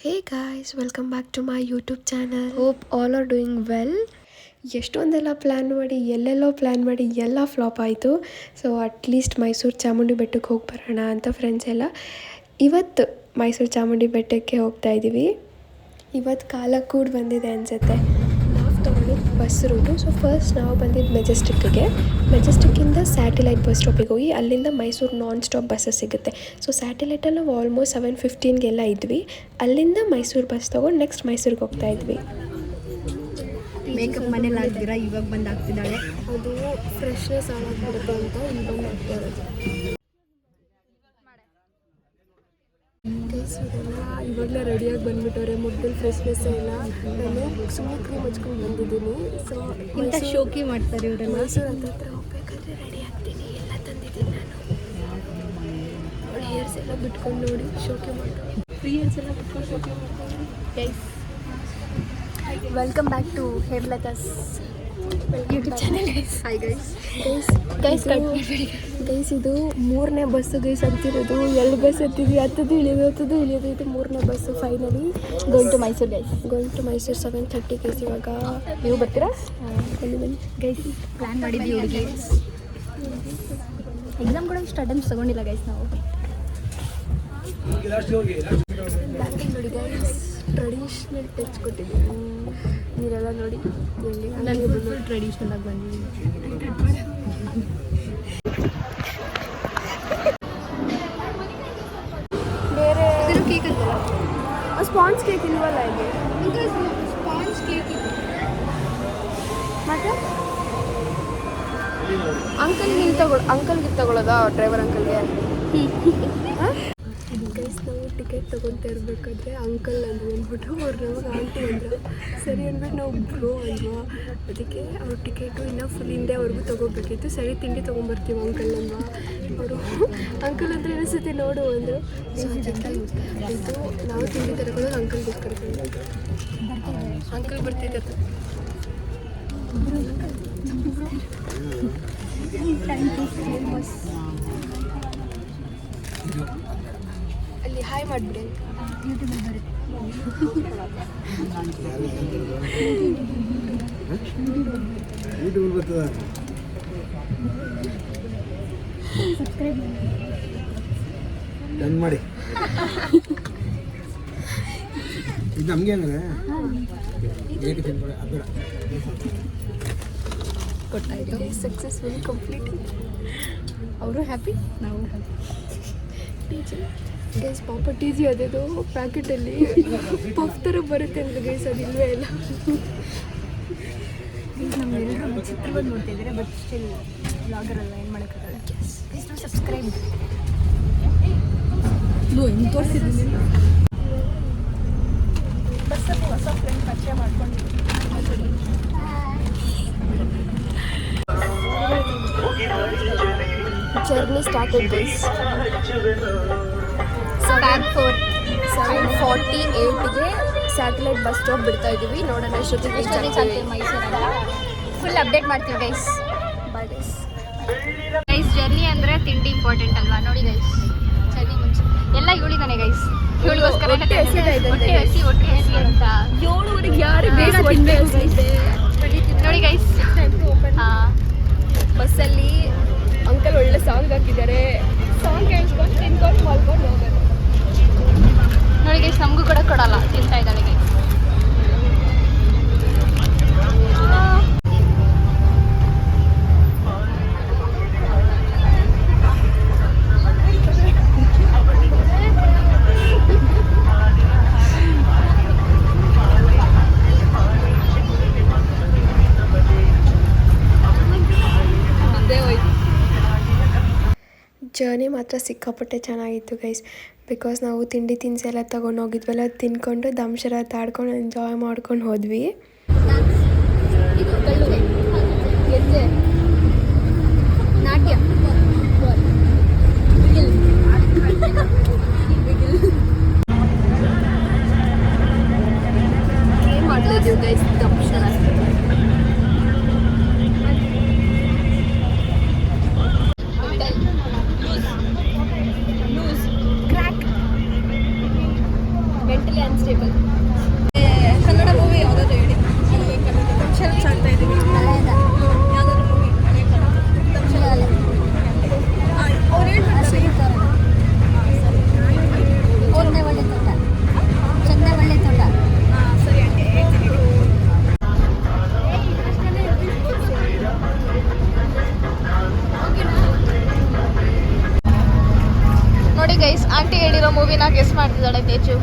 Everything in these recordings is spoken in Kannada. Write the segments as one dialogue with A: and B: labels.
A: Hey guys, welcome back to my YouTube channel. Hope all are doing well. ಎಷ್ಟೊಂದೆಲ್ಲ ಪ್ಲ್ಯಾನ್ ಮಾಡಿ ಎಲ್ಲೆಲ್ಲೋ ಪ್ಲ್ಯಾನ್ ಮಾಡಿ ಎಲ್ಲ ಫ್ಲಾಪ್ ಆಯಿತು. ಸೊ ಅಟ್ಲೀಸ್ಟ್ ಮೈಸೂರು ಚಾಮುಂಡಿ ಬೆಟ್ಟಕ್ಕೆ ಹೋಗಿ ಬರೋಣ ಅಂತ ಫ್ರೆಂಡ್ಸ್ ಎಲ್ಲ ಇವತ್ತು ಮೈಸೂರು ಚಾಮುಂಡಿ ಬೆಟ್ಟಕ್ಕೆ ಹೋಗ್ತಾ ಇದ್ದೀವಿ. ಇವತ್ತು ಕಾಲ ಕೂಡ ಬಂದಿದೆ ಅನಿಸುತ್ತೆ. ನಾವು ತೊಗೊಂಡಿದ್ದು ಬಸ್ ರೂಟು. ಸೊ ಫಸ್ಟ್ ನಾವು ಬಂದಿದ್ದು ಮೆಜೆಸ್ಟಿಕ್ಕಿಂದ ಸ್ಯಾಟಿಲೈಟ್ ಬಸ್ ಸ್ಟಾಪಿಗೆ ಹೋಗಿ ಅಲ್ಲಿಂದ ಮೈಸೂರು ನಾನ್ ಸ್ಟಾಪ್ ಬಸ್ಸಸ್ ಸಿಗುತ್ತೆ. ಸೊ ಸ್ಯಾಟಿಲೈಟಲ್ಲಿ ನಾವು ಆಲ್ಮೋಸ್ಟ್ 7:15 ಇದ್ವಿ. ಅಲ್ಲಿಂದ ಮೈಸೂರು ಬಸ್ ತೊಗೊಂಡು ನೆಕ್ಸ್ಟ್ ಮೈಸೂರಿಗೆ ಹೋಗ್ತಾ ಇದ್ವಿ.
B: ಮೇಕಪ್ ಮನೇಲಿ ಆಗ್ತೀರಾ, ಇವಾಗ ಬಂದು ಆಗ್ತಿದ್ದಾಳೆ.
A: ಅದು ಫ್ರೆಶ್ನೆಸ್ ಆಗಬಾರ್ದು ಅಂತ ಇಲ್ಲಿ ಬಂದು ಆಗ್ತಾ ಇರೋದು. ಇವಾಗಲೇ ರೆಡಿಯಾಗಿ ಬಂದುಬಿಟ್ಟವ್ರೆ, ಮುಗ್ದಲ್ಲಿ ಫ್ರೆಶ್ನೆಸ್ ಇಲ್ಲ. ನಾನು ಸುಮ್ಮನೆ ಕ್ರೀಮ್ ಹಚ್ಕೊಂಡು ಬಂದಿದ್ದೀನಿ. ಸೊ
B: ಇಂಥ ಶೋಕಿ ಮಾಡ್ತಾರೆ ಇವರೆಲ್ಲ.
A: ಮೈಸೂರು ಹತ್ರ ಹೋಗ್ಬೇಕಾದ್ರೆ ರೆಡಿ ಆಗ್ತೀನಿ, ಎಲ್ಲ ತಂದಿದ್ದೀನಿ ನಾನು. ಹೇರ್ಸ್ ಎಲ್ಲ ಬಿಟ್ಕೊಂಡು ನೋಡಿ ಶೋಕಿ ಮಾಡ್ಕೊಂಡು, ಫ್ರೀ ಹೇರ್ಸ್ ಎಲ್ಲ ಬಿಟ್ಕೊಂಡು ಶೋಕಿ ಮಾಡ್ಕೊಂಡು.
B: ಗೈಸ್, ವೆಲ್ಕಮ್ ಬ್ಯಾಕ್ ಟು ಹೇರ್ಲತಾಸ್ ಯೂಟ್ಯೂಬ್ ಚಾನಲ್.
A: ಹಾಯ್ ಗೈಸ್, ಇದು 3ನೇ ಬಸ್ಸು ಗೈಸ್ ಅಂತಿರೋದು. 2 ಬಸ್ ಹತ್ತಿದ್ವಿ, ಹತ್ತದು ಇಳಿಯೋದು. ಇದು 3ನೇ bus. Finally
B: going to Mysuru guys.
A: 7:30 guys. ಇವಾಗ
B: ನೀವು ಬರ್ತೀರಾ?
A: ಬನ್ನಿ
B: ಗೈಸ್, ಪ್ಲ್ಯಾನ್ ಮಾಡಿದ್ವಿ ಹುಡುಗಿ. ಎಕ್ಸಾಮ್ ಕೂಡ ಇಷ್ಟು ಅಟೆಂಪ್ಟ್ಸ್ ತೊಗೊಂಡಿಲ್ಲ ಗೈಸ್ ನಾವು.
A: ನೋಡಿ ಗೈಸ್, ಟ್ರೆಡಿಷ್ನಲ್ ಟಚ್ ಕೊಟ್ಟಿದ್ದೀನಿ. ನೀರೆಲ್ಲ ನೋಡಿ ಎಲ್ಲಿ
B: ನನಗೆ ಫುಲ್ ಟ್ರೆಡಿಷ್ನಲ್ ಆಗಿ ಬಂದಿದ್ದೀನಿ.
A: ಬೇರೆ
B: ಕೇಕ್ ಇತ್ತಲ್ಲ,
A: ಸ್ಪಾಂಜ್ ಕೇಕ್ ಇಲ್ವಲ್ಲ ಇಲ್ಲಿ.
B: ಸ್ಪಾಂಜ್ ಕೇಕ್ ಇದೆ.
A: ಮತ್ತು ಅಂಕಲ್ಗೆ ತಗೊಳ್ಳೋದಾ, ಡ್ರೈವರ್ ಅಂಕಲ್ಗೆ? ಗೈಸ್, ನಾವು ಟಿಕೆಟ್ ತೊಗೊತಾ ಇರಬೇಕಾದ್ರೆ ಅಂಕಲ್ ಅಂದ್ಬಿಟ್ರು, ಅವ್ರು ನಮಗೆ ಆಂಟಿ ಅಂದರು. ಸರಿ ಅಂದ್ಬಿಟ್ಟು ನಾವು ಬ್ರೋ ಅಲ್ವಾ, ಅದಕ್ಕೆ ಅವ್ರ ಟಿಕೆಟು ಇನ್ನೂ ಫುಲ್ ಹಿಂದೆವರೆಗೂ ತೊಗೋಬೇಕಿತ್ತು. ಸರಿ ತಿಂಡಿ ತೊಗೊಂಬರ್ತೀವಿ ಅಂಕಲ್ ಅಲ್ವಾ. ಅವರು ಅಂಕಲ್ ಅಂದರೆ ಅನಿಸುತ್ತೆ ನೋಡು ಅಂದರು. ಸೊ ಅದಕ್ಕೆ ಇದು ನಾವು ತಿಂಡಿ ತರ್ಕೊಳ್ಳೋದು ಅಂಕಲ್ಗೆ ಕರ್ಕೊಂಡು. ಅಂಕಲ್ ಬರ್ತಿದ್ದಾರೆ. ಅಲ್ಲಿ ಹಾಯ್ ಮಾಡಿಬಿಡಿ.
B: ಯೂಟ್ಯೂಬಲ್ಲಿ
C: ಬರ್ತದೆ.
B: ಸಬ್ಸ್ಕ್ರೈಬ್
C: ಡನ್ ಮಾಡಿ. ಇದು ನಮಗೆ ಅಂದರೆ ಏಕೆ ತಿನ್ಬೇಡ ಅದರ
A: ಗೊತ್ತಾಯಿತು. Successfully complete.
B: ಅವರು ಹ್ಯಾಪಿ, ನಾವು ಹ್ಯಾಪಿ.
A: ಗೈಸ್, ಪಾಪ ಟೀಜಿ ಅದೇದು ಪ್ಯಾಕೆಟಲ್ಲಿ ಪಫ್ ಥರ ಬರುತ್ತೆ ಅಂದರೆ ಗೈಸ್ ಅದಿಲ್ವೇ ಇಲ್ಲ.
B: ನಮ್ಮೆಲ್ಲರೂ ಚಿತ್ರಗಳು ನೋಡ್ತಿದ್ದಾರೆ, ಬಟ್ ಸ್ಟಿಲ್ ಬ್ಲಾಗರಲ್ಲ, ಏನು ಮಾಡೋಕ್ಕಾಗಲ್ಲ. ಪ್ಲೀಸ್ ನಾವು ಸಬ್ಸ್ಕ್ರೈಬ್. ಹೆಂಗೆ ತೋರಿಸಿದ್ದೀನಿ ಬಸ್ಸಲ್ಲಿ ಹೊಸ ಫ್ರೆಂಡ್ ಪರಿಚಯ ಮಾಡ್ಕೊಂಡು.
A: Journey started guys. 7:48ಗೆ ಸ್ಯಾಟಲೈಟ್ ಬಸ್ ಸ್ಟಾಪ್ ಬಿಡ್ತಾ ಇದ್ದೀವಿ. ನೋಡೋಣ ಎಷ್ಟೊತ್ತಿಗೆ
B: ಮೈಸೂರು ಅಂತ ಫುಲ್ ಅಪ್ಡೇಟ್ ಮಾಡ್ತೀವಿ guys. Bye guys. Guys, journey ಅಂದರೆ ತಿಂಡಿ ಇಂಪಾರ್ಟೆಂಟ್ ಅಲ್ವಾ? ನೋಡಿ ಗೈಸ್, ಜರ್ನಿ ಮುಂಚೆ ಎಲ್ಲ ಇವಳಿದಾನೆ ಗೈಸ್. ಇವಳಿಗೋಸ್ಕರ ಹೊಟ್ಟೆ ಹಸಿ ಅಂತ
A: 7:00ಗೆ ಯಾರು
B: ಬೇಗ ನೋಡಿ ಗೈಸ್. ಹಾಂ,
A: ಬಸ್ಸಲ್ಲಿ ಅಂಕಲ್ ಒಳ್ಳೆ ಸಾಂಗ್ ಹಾಕಿದ್ದಾರೆ. ಸಾಂಗ್ ಕೇಳಿಸ್ಕೊಂಡು ತಿನ್ಕೊಂಡು ಮಲ್ಕೊಂಡು ಹೋಗೋದು.
B: ನೋಡಿ ಗೈಸ್, ನಮಗೂ ಕೂಡ ಕೊಡಲ್ಲ, ತಿಂತಾ ಇದ್ದಾಳೆ ಗೈಸ್.
A: ಜರ್ನಿ ಮಾತ್ರ ಸಿಕ್ಕಾಪಟ್ಟೆ ಚೆನ್ನಾಗಿತ್ತು ಗೈಸ್. ಬಿಕಾಸ್ ನಾವು ತಿಂಡಿ ತಿನಿಸು ಎಲ್ಲ ತೊಗೊಂಡು ಹೋಗಿದ್ವಲ್ಲ, ತಿನ್ಕೊಂಡು ದಂಶರ ತಾಡ್ಕೊಂಡು ಎಂಜಾಯ್ ಮಾಡ್ಕೊಂಡು ಹೋದ್ವಿ.
B: ನಾಟ್ಯ
A: ಏನು ಮಾಡ್ತಿದ್ದೀವಿ ಗೈಸ್? ದಂಶರ
B: ಮೆಂಟಲಿ ಕಾನ್ಸ್ಟೇಬಲ್.
D: ಕನ್ನಡ ಮೂವಿ ಯಾವುದಾದ್ರು ಹೇಳಿ. ತಮ್ಶೆಲ್ ಸಾಡ್ತಾ ಇದ್ದೀವಿ. ಯಾವುದಾದ್ರು ಮೂವಿ ಅವ್ರು ಹೇಳ್ಬಿಡ್ತಾರೆ. ಸರಿ ಆಂಟಿ ಹೇಳ್ತೀನಿ.
B: ನೋಡಿ ಗೈಸ್, ಆಂಟಿ ಹೇಳಿರೋ ಮೂವಿನ ಗೆಸ್ ಮಾಡ್ತಿದ್ದಾಳೆ ತೇಜು.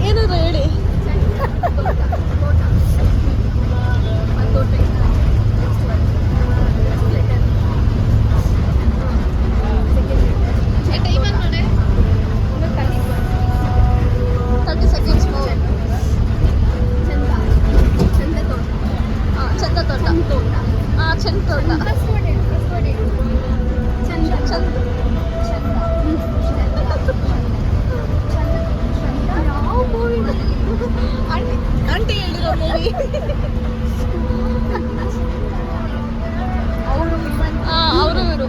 D: ಏನಾದ್ರು ಹೇಳಿ. ಆಂಟಿ ಹೇಳಿರೋ ಮೂವಿ. ಅವರು ಇವರು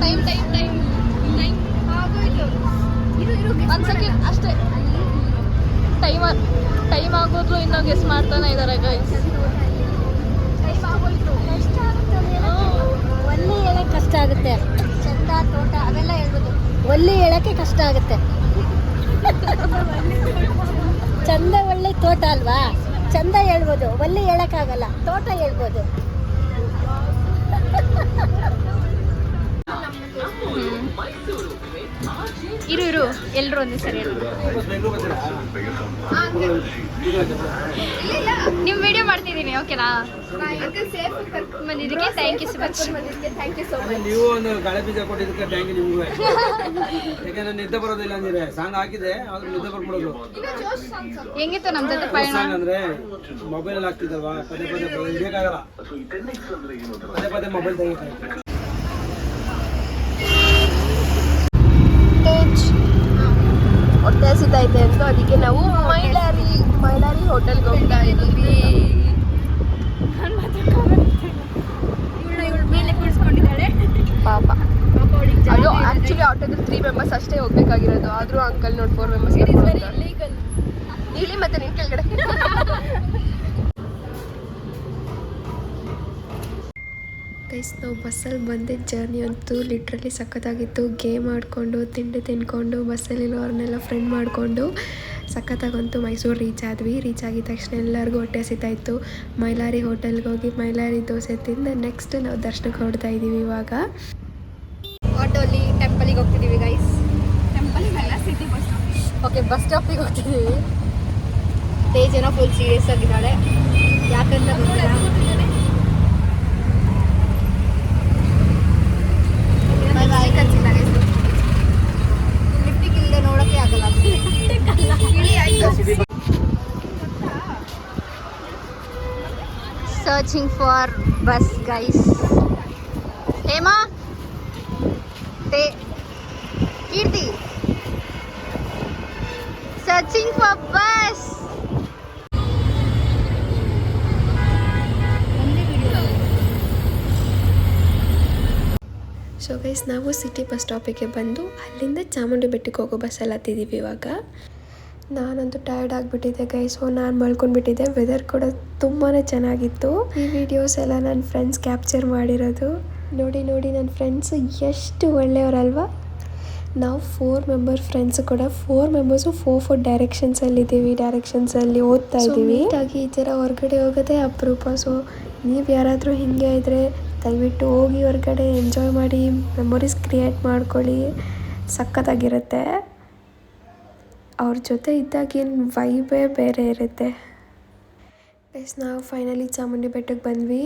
D: ಟೈಮ್ ಟೈಮ್ ಟೈಮ್ ಟೈಮ್ ಒಂದು ಸೆಕೆಂಡ್ ಅಷ್ಟೇ. ಟೈಮ್ ಆಗೋದ್ರು ಇನ್ನೂ ಗೆಸ್ ಮಾಡ್ತಾನೆ ಇದ್ದಾರೆ ಗೈಸ್.
E: ಒಲ್ಲಿ ಹೇಳಕ್ಕೆ ಕಷ್ಟ ಆಗುತ್ತೆ. ಚಂದ ತೋಟ ಅವೆಲ್ಲ ಹೇಳ್ಬೋದು. ಒಲ್ಲಿ ಹೇಳಕ್ಕೆ ಕಷ್ಟ ಆಗುತ್ತೆ. ಚಂದ ಒಳ್ಳೆ ತೋಟ ಅಲ್ವಾ, ಚಂದ ಹೇಳ್ಬೋದು. ಒಲ್ಲಿ ಹೇಳಕ್ಕಾಗಲ್ಲ, ತೋಟ ಹೇಳ್ಬೋದು.
B: ಇರು ಎಲ್ಲರೂ ಒಂದೇ ಸರಿ ಹೇಳಿ. ನಿಮ್ಮ ವಿಡಿಯೋ ಮಾಡ್ತಿದ್ದೀನಿ, ಓಕೆನಾ? ಬಂದಿದ್ದಕ್ಕೆ ಥ್ಯಾಂಕ್ ಯು ಸೊ ಮಚ್.
C: ನೀವು ಒಂದು ಗಾಳಿ ಬೀಜ ಕೊಟ್ಟಿದ್ದಕ್ಕೆ ಥ್ಯಾಂಕ್ ಯು ನಿಮಗೂ. ಯಾಕಂದ್ರೆ ನಿದ್ದೆ ಬರೋದಿಲ್ಲ ಅಂದ್ರೆ ಸಾಂಗ್ ಹಾಕಿದೆ, ಆದ್ರೆ ನಿದ್ದೆ ಬರ್ಬಿಡೋದು.
B: ಹೆಂಗಿತ್ತು ನಮ್ಮ ಜೊತೆ ಪಯಣ?
C: ಸಾಂಗ್ ಅಂದ್ರೆ ಮೊಬೈಲ್ ಅಲ್ಲಿ ಆಗ್ತಿದಲ್ವಾ, ಪದೇ ಪದೇ ಹಿಡಿಯಕ್ಕಾಗಲ್ಲ, ಪದೇ ಪದೇ ಮೊಬೈಲ್ ತೆಗಿತಾರೆ.
A: ಹೊಟ್ಟೆ ಹಸಿತೈತೆ ಅಂತ ಅದಕ್ಕೆ ನಾವು ಮೈಲಾರಿ ಹೋಟೆಲ್ಗೆ ಹೋಗ್ತಾ ಇದ್ದೀವಿ.
D: ಮೇಲೆ ಕೂರಿಸ್ಕೊಂಡಿದ್ದಾಳೆ
A: ಪಾಪ. ಅದು ಆ್ಯಕ್ಚುಲಿ ಆಟೋದಲ್ಲಿ 3 ಮೆಂಬರ್ಸ್ ಅಷ್ಟೇ ಹೋಗ್ಬೇಕಾಗಿರೋದು, ಆದರೂ ಅಂಕಲ್ ನೋಡಿ 4 ಮೆಂಬರ್ಸ್ ಇಳಿ ಮತ್ತೆ ನಿನ್ ಕೆಳಗಡೆ. ಗೈಸ್, ನಾವು ಬಸ್ಸಲ್ಲಿ ಬಂದಿದ್ದ ಜರ್ನಿ ಅಂತೂ ಲಿಟ್ರಲಿ ಸಖತ್ತಾಗಿತ್ತು. ಗೇಮ್ ಆಡಿಕೊಂಡು ತಿಂಡಿ ತಿನ್ಕೊಂಡು ಬಸ್ಸಲ್ಲಿರೋರ್ನೆಲ್ಲ ಫ್ರೆಂಡ್ ಮಾಡಿಕೊಂಡು ಸಖತ್ತಾಗಂತೂ ಮೈಸೂರು ರೀಚ್ ಆದ್ವಿ. ರೀಚ್ ಆಗಿದ ತಕ್ಷಣ ಎಲ್ಲರಿಗೂ ಹೊಟ್ಟೆ ಹಸಿತಾಯಿತ್ತು. ಮೈಲಾರಿ ಹೋಟೆಲ್ಗೆ ಹೋಗಿ ಮೈಲಾರಿ ದೋಸೆ ತಿಂದು ನೆಕ್ಸ್ಟ್ ನಾವು ದರ್ಶನಕ್ಕೆ ಹೊರಡ್ತಾ ಇದ್ದೀವಿ. ಇವಾಗ
B: ಆಟೋಲಿ ಟೆಂಪಲಿಗೆ ಹೋಗ್ತಿದ್ದೀವಿ ಗೈಸ್.
D: ಟೆಂಪಲಿಗೆಲ್ಲ ಸಿಟಿ ಬಸ್
B: ಓಕೆ, ಬಸ್ ಸ್ಟಾಪಿಗೆ ಹೋಗ್ತಿದ್ದೀವಿ. ತೇಜನ ಫುಲ್ ಸೀರಿಯಸ್ ಆಗಿದ್ದಾಳೆ, ಯಾಕಂತ ಗೊತ್ತಿಲ್ಲ. ಲಿಫ್ಟಿಗೆ ಇಲ್ಲದೆ ನೋಡೋಕ್ಕೆ ಆಗಲ್ಲ. Searching for bus guys. Hema, Keerthi, searching for bus.
A: So guys, ನಾವು ಸಿಟಿ ಬಸ್ ಸ್ಟಾಪಿಗೆ ಬಂದು ಅಲ್ಲಿಂದ ಚಾಮುಂಡಿ ಬೆಟ್ಟಕ್ಕೆ ಹೋಗೋ ಬಸ್ಸಲ್ಲಿ ಹತ್ತಿದ್ದೀವಿ. ಇವಾಗ ನಾನಂತೂ ಟಯರ್ಡ್ ಆಗಿಬಿಟ್ಟಿದ್ದೆ ಗೈಸ್. ಸೊ ನಾನು ಮಲ್ಕೊಂಡ್ಬಿಟ್ಟಿದ್ದೆ. ವೆದರ್ ಕೂಡ ತುಂಬಾ ಚೆನ್ನಾಗಿತ್ತು. ಈ ವಿಡಿಯೋಸ್ ಎಲ್ಲ ನನ್ನ ಫ್ರೆಂಡ್ಸ್ ಕ್ಯಾಪ್ಚರ್ ಮಾಡಿರೋದು. ನೋಡಿ ನನ್ನ ಫ್ರೆಂಡ್ಸು ಎಷ್ಟು ಒಳ್ಳೆಯವರಲ್ವಾ. ನಾವು 4 ಮೆಂಬರ್ ಫ್ರೆಂಡ್ಸು ಕೂಡ 4 ಮೆಂಬರ್ಸು 4 ಡೈರೆಕ್ಷನ್ಸಲ್ಲಿದ್ದೀವಿ. ಡೈರೆಕ್ಷನ್ಸಲ್ಲಿ ಓದ್ತಾ ಇದ್ದೀವಿ. ನೀಟಾಗಿ ಈ ಥರ ಹೊರಗಡೆ ಹೋಗೋದೇ ಅಪರೂಪ. ಸೊ ನೀವು ಯಾರಾದರೂ ಹೀಗೆ ಇದ್ದರೆ ದಯವಿಟ್ಟು ಹೋಗಿ ಹೊರಗಡೆ ಎಂಜಾಯ್ ಮಾಡಿ, ಮೆಮೊರೀಸ್ ಕ್ರಿಯೇಟ್ ಮಾಡ್ಕೊಳ್ಳಿ. ಸಖತ್ತಾಗಿರುತ್ತೆ. ಅವ್ರ ಜೊತೆ ಇದ್ದಾಗೇನು ವೈಬೇ ಬೇರೆ ಇರುತ್ತೆ. ಗೈಸ್ ನಾವು ಫೈನಲಿ ಚಾಮುಂಡಿ ಬೆಟ್ಟಕ್ಕೆ ಬಂದ್ವಿ.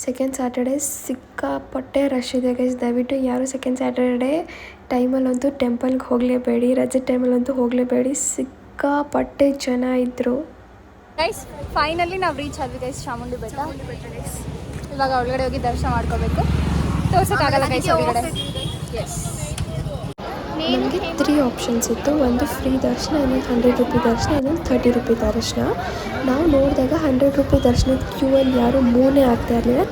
A: ಸೆಕೆಂಡ್ ಸ್ಯಾಟರ್ಡೇ ಸಿಕ್ಕಾಪಟ್ಟೆ ರಶ್ ಇದೆ ಗೈಸ್. ದಯವಿಟ್ಟು ಯಾರು ಸೆಕೆಂಡ್ ಸ್ಯಾಟರ್ಡೇ ಟೈಮಲ್ಲಂತೂ ಟೆಂಪಲ್ಗೆ ಹೋಗಲೇಬೇಡಿ. ರಜೆ ಟೈಮಲ್ಲಂತೂ ಹೋಗಲೇಬೇಡಿ. ಸಿಕ್ಕಾಪಟ್ಟೆ ಜನ ಇದ್ದರು.
B: ಗೈಸ್ ಫೈನಲಿ ನಾವು ರೀಚ್ ಆದ್ವಿ ಗೈಸ್ ಚಾಮುಂಡಿ ಬೆಟ್ಟ. ಇವಾಗ ಒಳಗಡೆ ಹೋಗಿ ದರ್ಶನ ಮಾಡ್ಕೋಬೇಕು. ತೋರ್ಸೋಕ್ಕಾಗಲ್ಲ ಗೈಸ್ ಒಳಗಡೆ. ಎಸ್
A: ನಮಗೆ 3 ಆಪ್ಷನ್ಸ್ ಇತ್ತು. ಒಂದು ಫ್ರೀ ದರ್ಶನ, ಇನ್ನೊಂದು 100 ರೂಪಿ ದರ್ಶನ, ಇನ್ನೊಂದು 30 ರೂಪಿ ದರ್ಶನ. ನಾವು ನೋಡಿದಾಗ 100 ರೂಪಿ ದರ್ಶನದ ಕ್ಯೂವಲ್ಲಿ ಯಾರೂ ಮೂವೇ ಆಗ್ತಾ ಇರಲಿಲ್ಲ.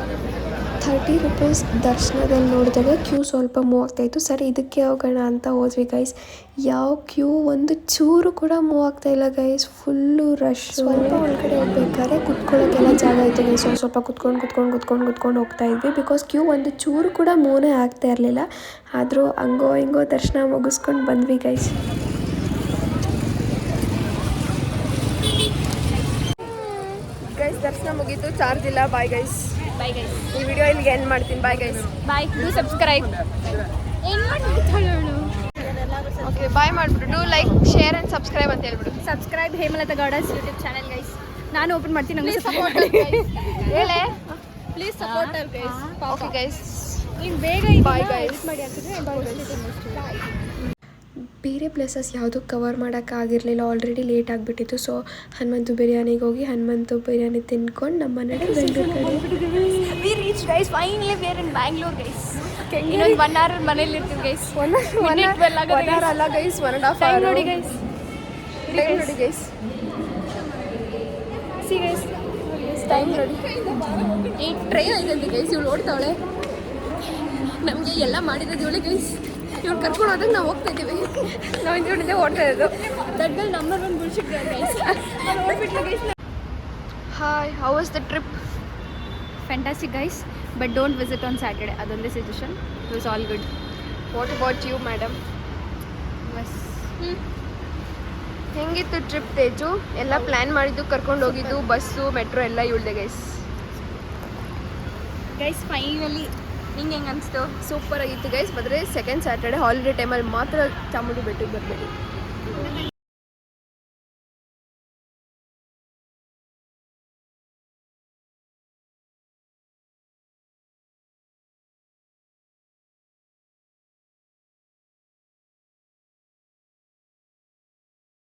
A: 30 ರೂಪೀಸ್ ದರ್ಶನದಲ್ಲಿ ನೋಡಿದಾಗ ಕ್ಯೂ ಸ್ವಲ್ಪ ಮೂವ್ ಆಗ್ತಾಯಿತ್ತು. ಸರಿ ಇದಕ್ಕೆ ಹೋಗೋಣ ಅಂತ ಹೋದ್ವಿ ಗೈಸ್. ಯಾವ ಕ್ಯೂ ಒಂದು ಚೂರು ಕೂಡ ಮೂವ್ ಆಗ್ತಾ ಇಲ್ಲ ಗೈಸ್. Full rush. ಸ್ವಲ್ಪ ಒಳಗಡೆ ಹೋಗ್ಬೇಕಾದ್ರೆ ಕುತ್ಕೊಳ್ಳೋಕ್ಕೆಲ್ಲ ಜಾಗ ಇತ್ತು ಗೈಸ್. ಸ್ವಲ್ಪ ಕುತ್ಕೊಂಡು ಹೋಗ್ತಾ ಇದ್ವಿ. ಬಿಕಾಸ್ ಕ್ಯೂ ಒಂದು ಚೂರು ಕೂಡ ಮೂವೇ ಆಗ್ತಾ ಇರಲಿಲ್ಲ. ಆದರೂ ಹಂಗೋ ಹಿಂಗೋ ದರ್ಶನ ಮುಗಿಸ್ಕೊಂಡು ಬಂದ್ವಿ ಗೈಸ್. ದರ್ಶನ ಮುಗೀತು. ಚಾರ್ಜ್ ಇಲ್ಲ. Bye guys.
B: Bye guys.
A: ಈ ವಿಡಿಯೋ ಇಲ್ಲಿಗೆ ಎಂಡ್ ಮಾಡ್ತೀನಿ. Bye guys.
B: Bye. Do subscribe. ಏನು ಮಾಡ್ಬಿಡ್ತಾಳು
A: ಓಕೆ ಬಾಯ್ ಮಾಡಿಬಿಟ್ಟು do like share and subscribe ಅಂತ ಹೇಳ್ಬಿಡು.
B: Subscribe Hemalatha Gowda's YouTube channel guys. ನಾನು ಓಪನ್ ಮಾಡ್ತೀನಿ. ನಂಗೆ
A: ಹೇಳೇ
D: ಪ್ಲೀಸ್ ಸಪೋರ್ಟ್ ಅರ್ ಗೈಸ್.
A: ಓಕೆ ಗೈಸ್
B: ನೀನು ಬೇಗ
A: ಬಾಯ್ ಗೈಸ್.
B: ಎಡಿಟ್ ಮಾಡಿ ಹಾಕಿದ್ರೆ
A: ಬೇರೆ ಪ್ಲೇಸಸ್ ಯಾವುದೂ ಕವರ್ ಮಾಡೋಕ್ಕಾಗಿರಲಿಲ್ಲ. ಆಲ್ರೆಡಿ ಲೇಟ್ ಆಗಿಬಿಟ್ಟಿತ್ತು. ಸೊ ಹನುಮಂತು ಬಿರಿಯಾನಿಗೆ ಹೋಗಿ ಹನುಮಂತು ಬಿರಿಯಾನಿ ತಿನ್ಕೊಂಡು ನಮ್ಮ ಮನೆಗೆ ಬೆಂಗಳೂರು ಕಡೆ
B: we reach guys. Finally we're in Bangalore guys. ಇನ್ನೊಂದು 1 hour ಮನೇಲಿ ಇರ್ತೀವಿ ಗೈಸ್. 1 hour
A: ಅಲ್ಲ ಗೈಸ್, 1.5
B: ಟೈಮ್
A: hour
B: ನೋಡಿ ಗೈಸ್.
A: ನೋಡಿ ಗೈಸ್.
B: ಸಿ ಗೈಸ್ ಟೈಮ್ ನೋಡಿ. ಈ ಟ್ರೈನ್ ಐತಂತೆ ಗೈಸ್. ಇವಳು ಓಡ್ತಾವಳೆ. ನಮಗೆ ಎಲ್ಲ ಮಾಡಿರೋದು ಇವಳೆ ಗೈಸ್. ಇವ್ರು ಕರ್ಕೊಂಡು ಹೋದಾಗ ನಾವು ಹೋಗ್ತಾ ಇದ್ದೀವಿ.
A: ನಾವು ಇಂದ ಓಡ್ತಾ ಇರೋದು.
B: ದಟ್ಗಳು ನಂಬರ್ 1 ಬುಲ್ಶಿಟ್ ಗೈಸ್. ನಾನು ಓಡ್ಬಿಟ್ಲು guys.
A: Hi, how was the trip?
B: Fantastic guys, but don't visit on Saturday. ಅದೊಂದೇ suggestion. It was all good.
A: What about you madam?
B: Bus
A: ಹೆಂಗಿತ್ತು ಟ್ರಿಪ್ ತೇಜು? ಎಲ್ಲ ಪ್ಲ್ಯಾನ್ ಮಾಡಿದ್ದು, ಕರ್ಕೊಂಡು ಹೋಗಿದ್ದು, ಬಸ್ಸು ಮೆಟ್ರೋ ಎಲ್ಲ ಇವಳ್ದೆ ಗೈಸ್.
B: ಗೈಸ್ ಫೈನಲಿ ನಿಂಗೆ ಹೆಂಗೆ ಅನಿಸ್ತು?
A: ಸೂಪರ್ ಆಗಿತ್ತು ಗೈಸ್. ಆದರೆ ಸೆಕೆಂಡ್ ಸ್ಯಾಟರ್ಡೆ ಹಾಲಿಡೇ ಟೈಮಲ್ಲಿ ಮಾತ್ರ ಚಾಮುಂಡಿ ಬೆಟ್ಟಕ್ಕೆ ಬರಬೇಡಿ.